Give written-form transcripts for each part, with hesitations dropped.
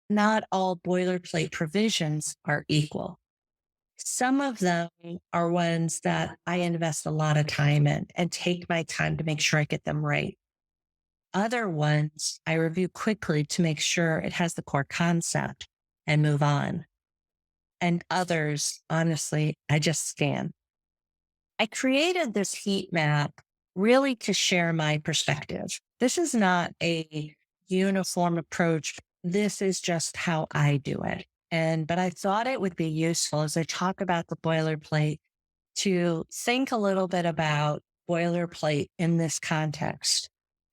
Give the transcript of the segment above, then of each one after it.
not all boilerplate provisions are equal. Some of them are ones that I invest a lot of time in and take my time to make sure I get them right. Other ones I review quickly to make sure it has the core concept and move on. And others, honestly, I just scan. I created this heat map really to share my perspective. This is not a uniform approach. This is just how I do it. But I thought it would be useful as I talk about the boilerplate to think a little bit about boilerplate in this context.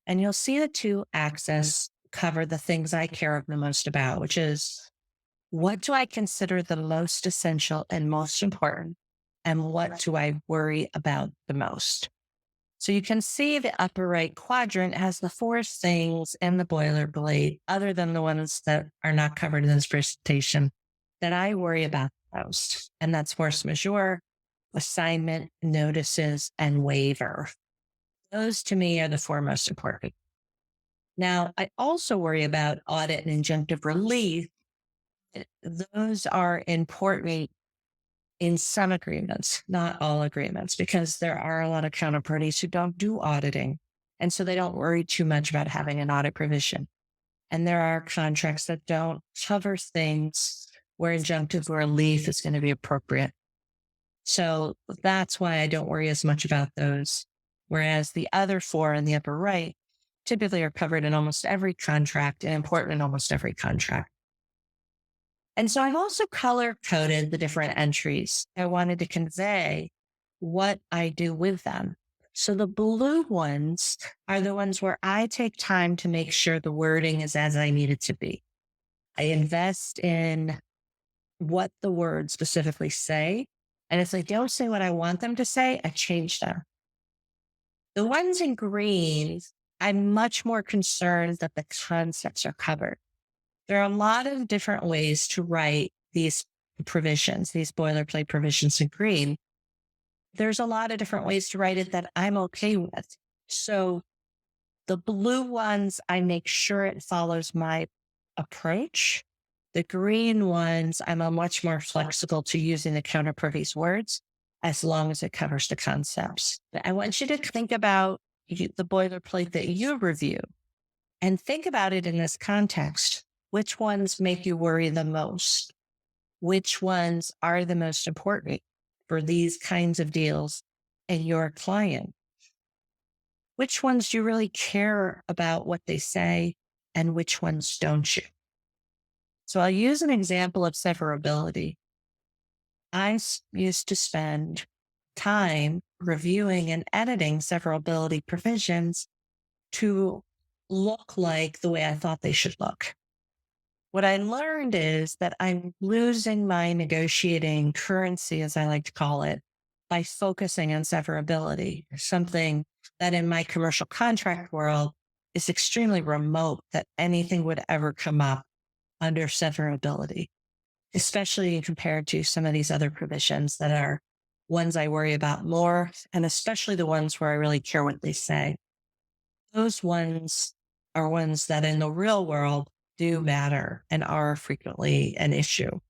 And you'll see the two axes cover the things I care the most about, which is what do I consider the most essential and most important? And what do I worry about the most? So you can see the upper right quadrant has the four things in the boilerplate, other than the ones that are not covered in this presentation, that I worry about the most. And that's force majeure, assignment, notices, and waiver. Those to me are the four most important. Now, I also worry about audit and injunctive relief. Those are important in some agreements, not all agreements, because there are a lot of counterparties who don't do auditing. And so they don't worry too much about having an audit provision. And there are contracts that don't cover things where injunctive relief is going to be appropriate. So that's why I don't worry as much about those. Whereas the other four in the upper right typically are covered in almost every contract and important in almost every contract. And so I've also color coded the different entries. I wanted to convey what I do with them. So the blue ones are the ones where I take time to make sure the wording is as I need it to be. I invest in what the words specifically say. And if they don't say what I want them to say, I change them. The ones in green, I'm much more concerned that the concepts are covered. There are a lot of different ways to write these provisions, these boilerplate provisions in green. There's a lot of different ways to write it that I'm okay with. So the blue ones, I make sure it follows my approach. The green ones, I'm a much more flexible to using the counterparties words as long as it covers the concepts. But I want you to think about the boilerplate that you review and think about it in this context. Which ones make you worry the most? Which ones are the most important for these kinds of deals and your client? Which ones do you really care about what they say and which ones don't you? So I'll use an example of severability. Used to spend time reviewing and editing severability provisions to look like the way I thought they should look. What I learned is that I'm losing my negotiating currency, as I like to call it, by focusing on severability, something that in my commercial contract world is extremely remote that anything would ever come up under severability, especially compared to some of these other provisions that are ones I worry about more, and especially the ones where I really care what they say. Those ones are ones that in the real world do matter and are frequently an issue.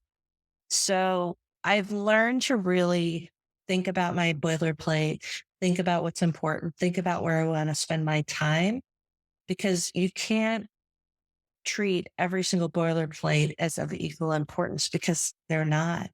So I've learned to really think about my boilerplate, think about what's important, think about where I want to spend my time, because you can't treat every single boilerplate as of equal importance because they're not.